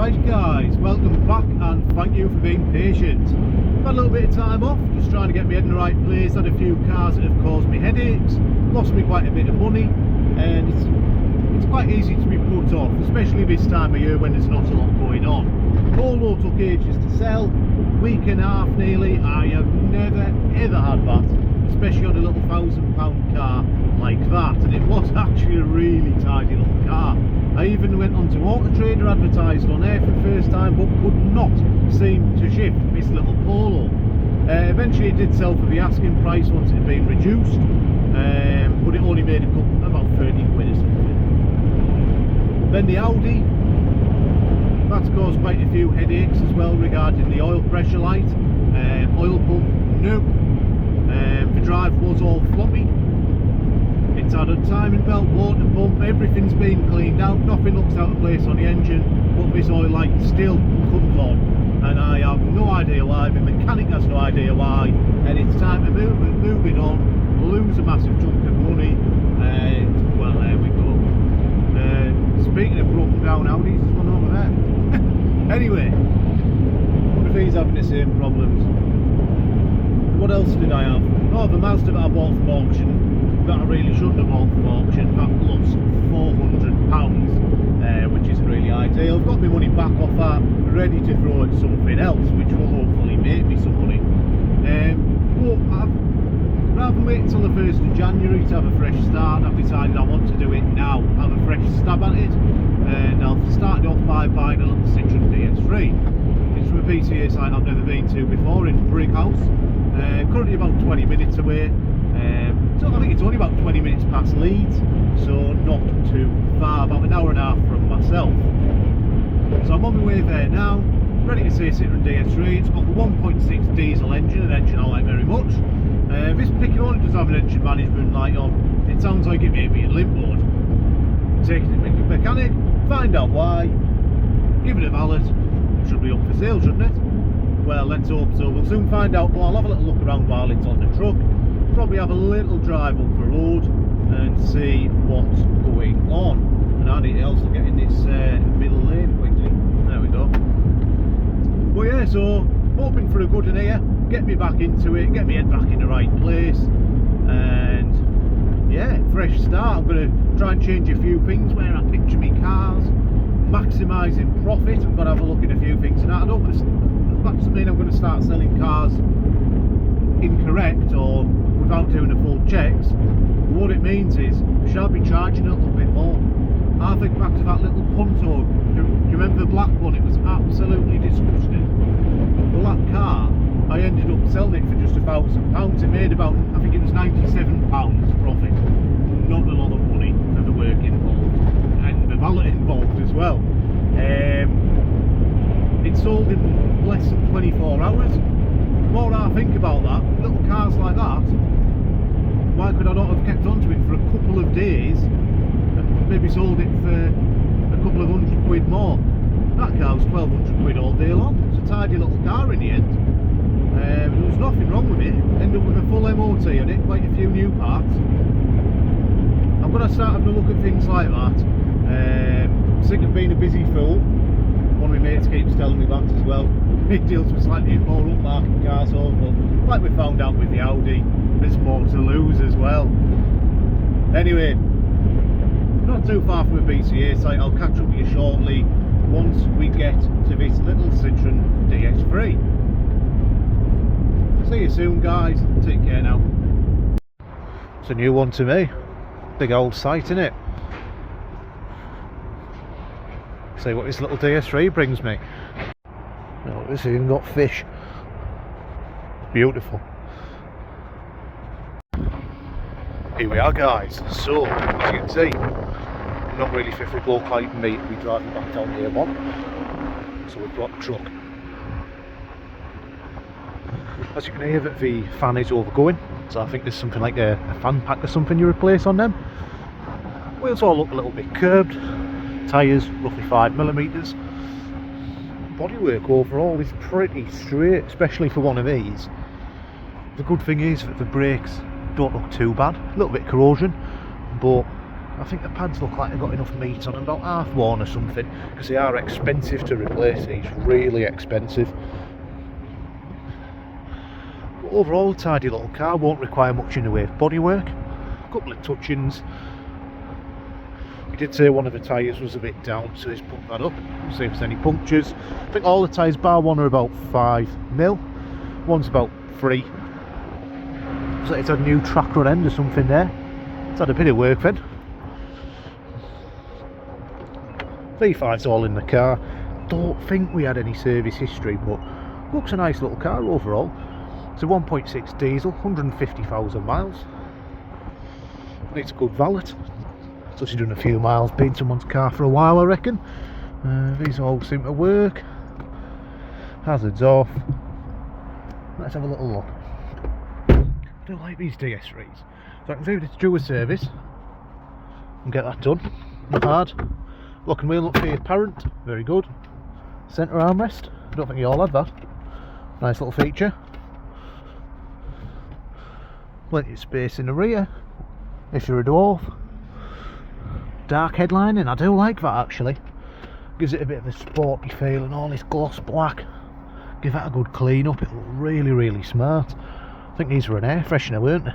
Right guys, welcome back and thank you for being patient. I've had a little bit of time off, just trying to get me head in the right place. Had a few cars that have caused me headaches, lost me quite a bit of money, and it's quite easy to be put off, especially this time of year when there's not a lot going on. Polo took ages to sell, week and a half nearly. I have never ever had that, especially on a little £1,000 car like that, and it was actually a really tidy little car. I even went on to Auto Trader, advertised on air for the first time, but could not seem to shift this little Polo. Eventually it did sell for the asking price once it had been reduced, but it only made about 30 quid or something. Then the Audi, that's caused quite a few headaches as well regarding the oil pressure light. Oil pump, nope. The drive was all floppy. It's had a timing belt, water pump, everything's been cleaned out, nothing looks out of place on the engine, but this oil light still comes on, and I have no idea why. The mechanic has no idea why, and it's time to move it on, lose a massive chunk of money, and well, there we go. Speaking of broken down Audis, there's one over there. Anyway, he's having the same problems. What else did I have? Oh, the Mazda that I bought from auction, that I really shouldn't have bought from auction, that lost £400, which isn't really ideal. I've got my money back off that, ready to throw at something else, which will hopefully make me some money. But rather than wait until the 1st of January to have a fresh start, I've decided I want to do it now, have a fresh stab at it, and I'll start it off by buying a little Citroen DS3. It's from a BCA site I've never been to before, in Brighouse. Currently about 20 minutes away. So I think it's only about 20 minutes past Leeds, so not too far, about an hour and a half from myself. So I'm on my way there now, ready to say Citroen DS3. It's got the 1.6 diesel engine, an engine I like very much. This particular one does have an engine management light on. It sounds like it may be a limp mode. Take it to the mechanic, find out why, give it a valet. Should be up for sale, shouldn't it? Well, let's hope so. We'll soon find out. Well, I'll have a little look around while it's on the truck. Probably have a little drive up the road and see what's going on. And I need to also get in this middle lane quickly. There we go. But yeah, so hoping for a good one here, get me back into it, get me head back in the right place, and yeah, fresh start. I'm going to try and change a few things where I picture me cars, maximising profit. I'm going to have a look at a few things, and that doesn't mean I'm going to start selling cars incorrect or without doing the full checks. What it means is we shall be charging a little bit more. I think back to that little Punto. Do you remember the black one? It was absolutely disgusting. Well, that car, I ended up selling it for just £1,000. It made about, I think it was £97 profit. Not a lot of money for the work involved and the valet involved as well. It sold in less than 24 hours. The more I think about that, little cars like that, why could I not have kept on to it for a couple of days and maybe sold it for a couple of £100 more? That car was £1,200 all day long. It's a tidy little car in the end. There was nothing wrong with it. Ended up with a full MOT on it, quite a few new parts. I'm going to start having a look at things like that. Sick of being a busy fool. One of my mates keeps telling me that as well. He deals with slightly more upmarket cars, but like we found out with the Audi, there's more to lose as well. Anyway, not too far from a BCA site. I'll catch up with you shortly once we get to this little Citroen DS3. See you soon guys, take care now. It's a new one to me, big old site innit. See what this little DS3 brings me. Oh, this even got fish. Beautiful. Here we are guys. So, as you can see, I'm not really fit for a bloke like me to be driving back down the A1. So we've got a truck. As you can hear, that the fan is overgoing. So I think there's something like a fan pack or something you replace on them. Wheels all look a little bit curved. Tyres roughly 5mm. Bodywork overall is pretty straight, especially for one of these. The good thing is that the brakes don't look too bad. A little bit of corrosion, but I think the pads look like they've got enough meat on them, about half worn or something, because they are expensive to replace these, really expensive. But overall, tidy little car, won't require much in the way of bodywork. A couple of touch-ins. He did say one of the tyres was a bit down, so he's put that up, see if there's any punctures. I think all the tyres bar one are about 5mm, one's about 3. So it's a new track run end or something there. It's had a bit of work then. V5's all in the car. Don't think we had any service history, but looks a nice little car overall. It's a 1.6 diesel, 150,000 miles. It's a good valet. So she's done a few miles, been someone's car for a while, I reckon. These all seem to work. Hazards off. Let's have a little look. I do like these DS3s. So I can do a service and get that done. Not hard. Lock and wheel up here, apparent. Very good. Centre armrest. I don't think you all had that. Nice little feature. Plenty of space in the rear if you're a dwarf. Dark headlining, I do like that actually. Gives it a bit of a sporty feel, and all this gloss black. Give that a good clean up, it'll look really, really smart. I think these were an air freshener, weren't they?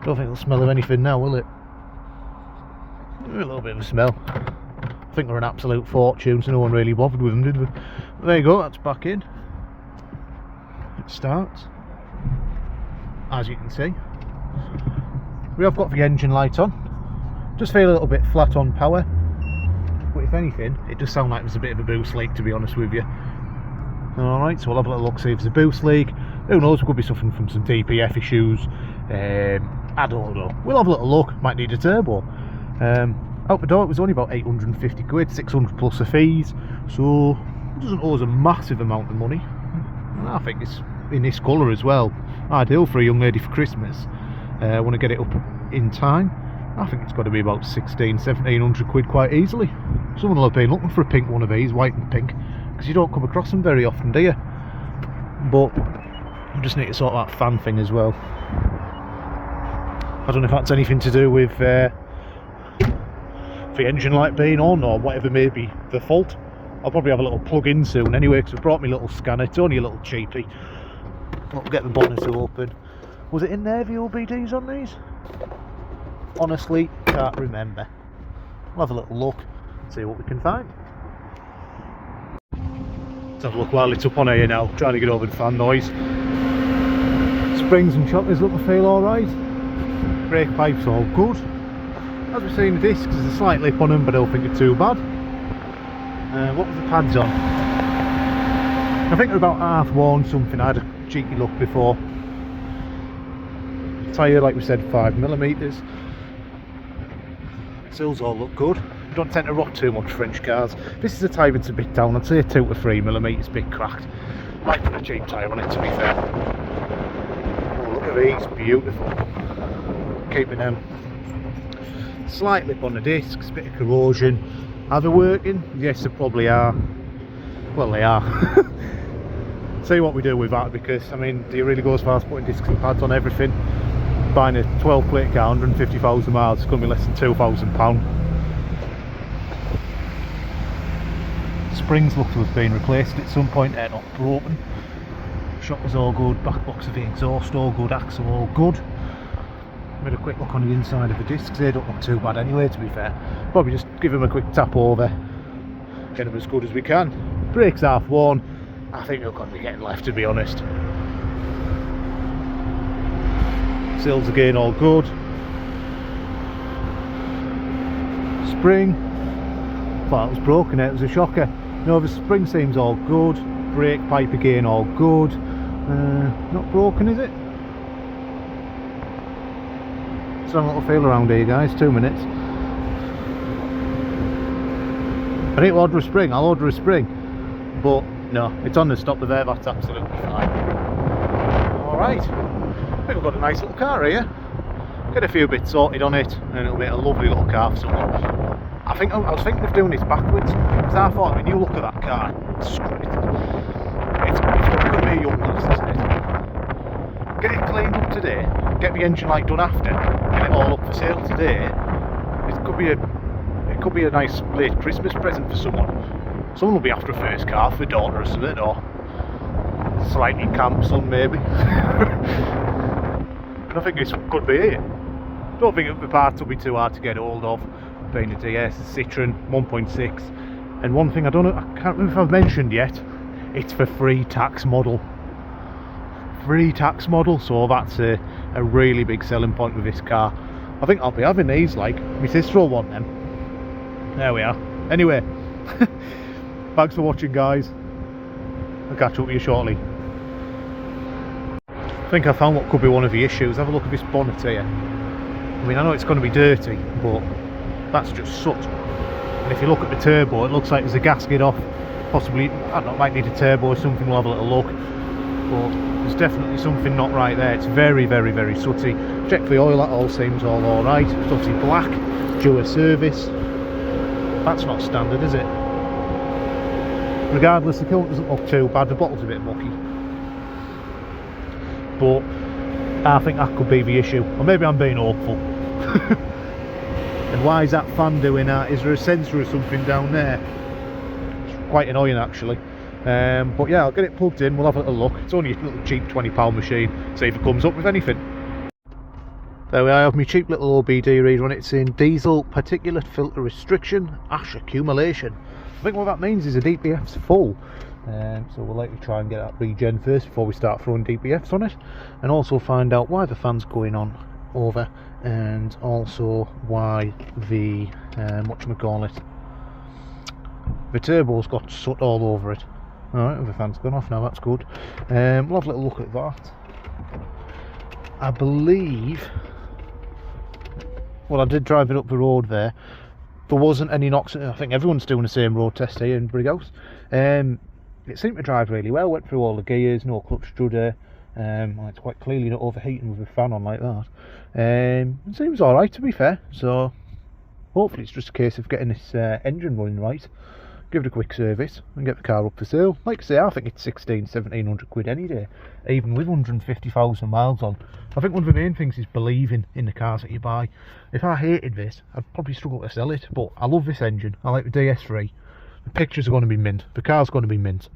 Don't think it'll smell of anything now, will it? A little bit of a smell. I think they're an absolute fortune, so no one really bothered with them, did we? But there you go, that's back in. It starts. As you can see. We have got the engine light on. Just feel a little bit flat on power. But if anything, it does sound like there's a bit of a boost leak, to be honest with you. Alright, so we'll have a little look, see if there's a boost leak. Who knows, it could be suffering from some DPF issues. I don't know. We'll have a little look, might need a turbo. Out the door it was only about 850 quid, 600 plus the fees. So it doesn't owe us a massive amount of money. And I think it's in this colour as well. Ideal for a young lady for Christmas. Want to get it up in time. I think it's got to be about 1700 quid quite easily. Someone will have been looking for a pink one of these, white and pink, because you don't come across them very often, do you? But I just need to sort that fan thing as well. I don't know if that's anything to do with the engine light being on or whatever may be the fault. I'll probably have a little plug in soon anyway, because I've brought me little scanner. It's only a little cheapie. I'll get the bonnet to open. Was it in there, the OBDs on these? Honestly, can't remember. We'll have a little look, see what we can find. Let's have a look while it's up on here now, trying to get over the fan noise. Springs and shockers look to feel alright. Brake pipes all good. As we've seen, the discs, there's a slight lip on them, but I don't think it's too bad. What was the pads on? I think they're about half worn something. I had a cheeky look before. Tyre, like we said, 5mm. Sills all look good. Don't tend to rot too much French cars. This is a tyre that's a bit down. I'd say 2 to 3mm, a bit cracked. Might put a cheap tyre on it, to be fair. Oh, look at these, beautiful. Keeping them. Slight lip on the discs, bit of corrosion. Are they working? Yes, they probably are. Well, they are. See what we do with that, because I mean, do you really go as far as putting discs and pads on everything? Buying a 12 plate car, 150,000 miles, it's going to be less than £2,000. Springs look to have been replaced at some point, they're not broken. Shockers all good, back box of the exhaust all good, axle all good. Made a quick look on the inside of the discs, they don't look too bad anyway, to be fair. Probably just give them a quick tap over, get them as good as we can. Brakes half worn, I think they're going to be getting left, to be honest. Sills again all good. Spring, thought it was broken, it was a shocker. No, the spring seems all good. Brake pipe again all good. Not broken, is it? Let's have a little feel around here, guys. 2 minutes. I need to order a spring. I'll order a spring, but no, it's on the stopper there. That's absolutely fine. Alright, I think we've got a nice little car here. Get a few bits sorted on it and it'll be a lovely little car for someone. I was thinking of doing this backwards, because I thought, when you look at that car, it's going to be a young lass, isn't it? Get it cleaned up today, get the engine light done after, get it all up for sale today, it could be a nice late Christmas present for someone. Someone will be after a first car for a daughter or something, or slightly camp son maybe. And I think this could be it. Don't think the parts will be too hard to get hold of, being a DS, a Citroen 1.6. And one thing I can't remember if I've mentioned yet, it's for free tax model. Free tax model, so that's a really big selling point with this car. I think I'll be having these, like my sister will want them. There we are. Anyway, thanks for watching, guys. I'll catch up with you shortly. I think I found what could be one of the issues. Have a look at this bonnet here. I mean, I know it's going to be dirty, but that's just soot. And if you look at the turbo, it looks like there's a gasket off. Possibly, I don't know, might need a turbo or something. We'll have a little look. But there's definitely something not right there. It's very, very, very sooty. Check the oil, that all seems all alright. It's obviously black, due a service. That's not standard, is it? Regardless, the coolant doesn't look too bad. The bottle's a bit mucky. But I think that could be the issue. Or maybe I'm being awful. And why is that fan doing that? Is there a sensor or something down there? It's quite annoying, actually. But yeah, I'll get it plugged in, we'll have a little look. It's only a little cheap £20 machine, see if it comes up with anything. There we are, I have my cheap little OBD reader on it. It's in diesel particulate filter restriction, ash accumulation. I think what that means is the DPF's full. So we'll likely try and get that regen first before we start throwing DPFs on it, and also find out why the fan's going on over, and also why the whatchamacallit, the turbo's got soot all over it. Alright, the fan's gone off now, that's good. We'll have a little look at that. I believe, well, I did drive it up the road there. There wasn't any knocks. I think everyone's doing the same road test here in Brighouse. It seemed to drive really well, went through all the gears, no clutch judder. Well, it's quite clearly not overheating with a fan on like that. It seems alright, to be fair, so hopefully it's just a case of getting this engine running right, give it a quick service and get the car up for sale. Like I say, I think it's 1700 quid any day, even with 150,000 miles on. I think one of the main things is believing in the cars that you buy. If I hated this, I'd probably struggle to sell it, but I love this engine. I like the DS3. The pictures are going to be mint, the car's going to be mint.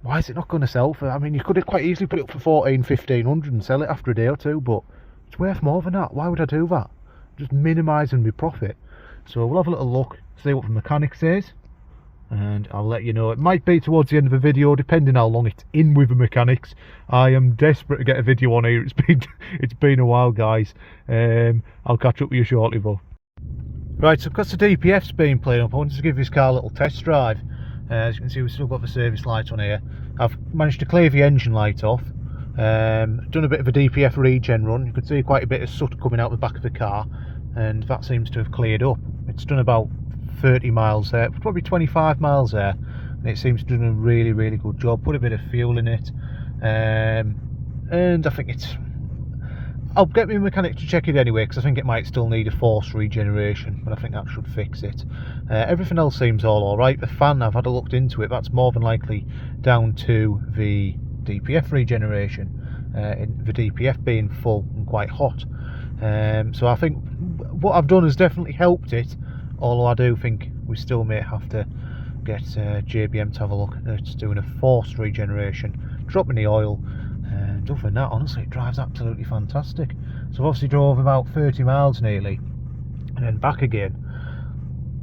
Why is it not going to sell for? I mean, you could have quite easily put it up for 1500 and sell it after a day or two, but it's worth more than that. Why would I do that? Just minimising my profit. So we'll have a little look, see what the mechanic says, and I'll let you know. It might be towards the end of the video, depending how long it's in with the mechanics. I am desperate to get a video on here. It's been a while, guys. I'll catch up with you shortly, though. Right, so because the DPF's been playing up, I wanted to give this car a little test drive. As you can see, we've still got the service light on here. I've managed to clear the engine light off. Done a bit of a DPF regen run. You could see quite a bit of soot coming out the back of the car, and that seems to have cleared up. It's done about 30 miles there, probably 25 miles there, and it seems to have done a really, really good job. Put a bit of fuel in it, and I think it's... I'll get my mechanic to check it anyway, because I think it might still need a force regeneration, but I think that should fix it. Everything else seems all alright. The fan, I've had a look into it, that's more than likely down to the DPF regeneration, the DPF being full and quite hot. So I think what I've done has definitely helped it, although I do think we still may have to get JBM to have a look at doing a forced regeneration, dropping the oil. And other than that, honestly, it drives absolutely fantastic. So I've obviously drove about 30 miles nearly, and then back again.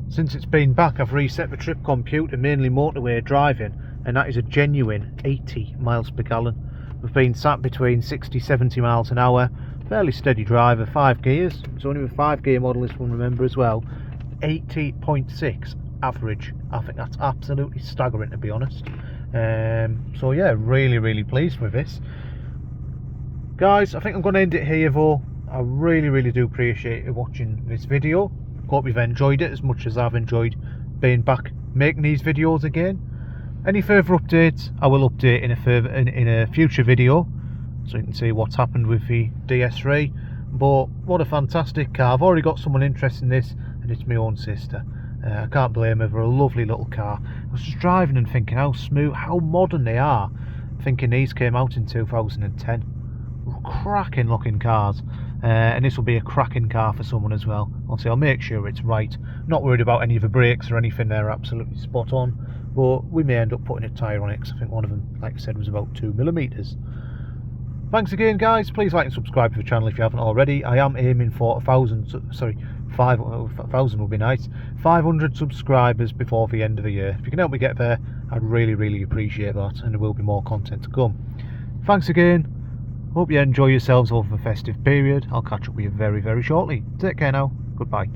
Since it's been back, I've reset the trip computer, mainly motorway driving, and that is a genuine 80 miles per gallon. We've been sat between 60-70 miles an hour, fairly steady driver, 5 gears. It's only a 5 gear model, this one, remember, as well. 80.6 average. I think that's absolutely staggering, to be honest. So yeah, really pleased with this, guys. I think I'm going to end it here, though. I really do appreciate you watching this video. Hope you've enjoyed it as much as I've enjoyed being back making these videos again. Any further updates I will update in a future video, so you can see what's happened with the DS3. But what a fantastic car. I've already got someone interested in this, and it's my own sister. I can't blame her for a lovely little car. I was just driving and thinking how smooth, how modern they are. Thinking these came out in 2010. Cracking looking cars. and this will be a cracking car for someone as well. I'll make sure it's right. Not worried about any of the brakes or anything, they're absolutely spot on, but we may end up putting a tyre on it because I think one of them, like I said, was about 2mm. Thanks again, guys. Please like and subscribe to the channel if you haven't already. I am aiming for 5,000 would be nice. 500 subscribers before the end of the year. If you can help me get there, I'd really appreciate that, and there will be more content to come. Thanks again. Hope you enjoy yourselves over the festive period. I'll catch up with you very shortly. Take care now. Goodbye.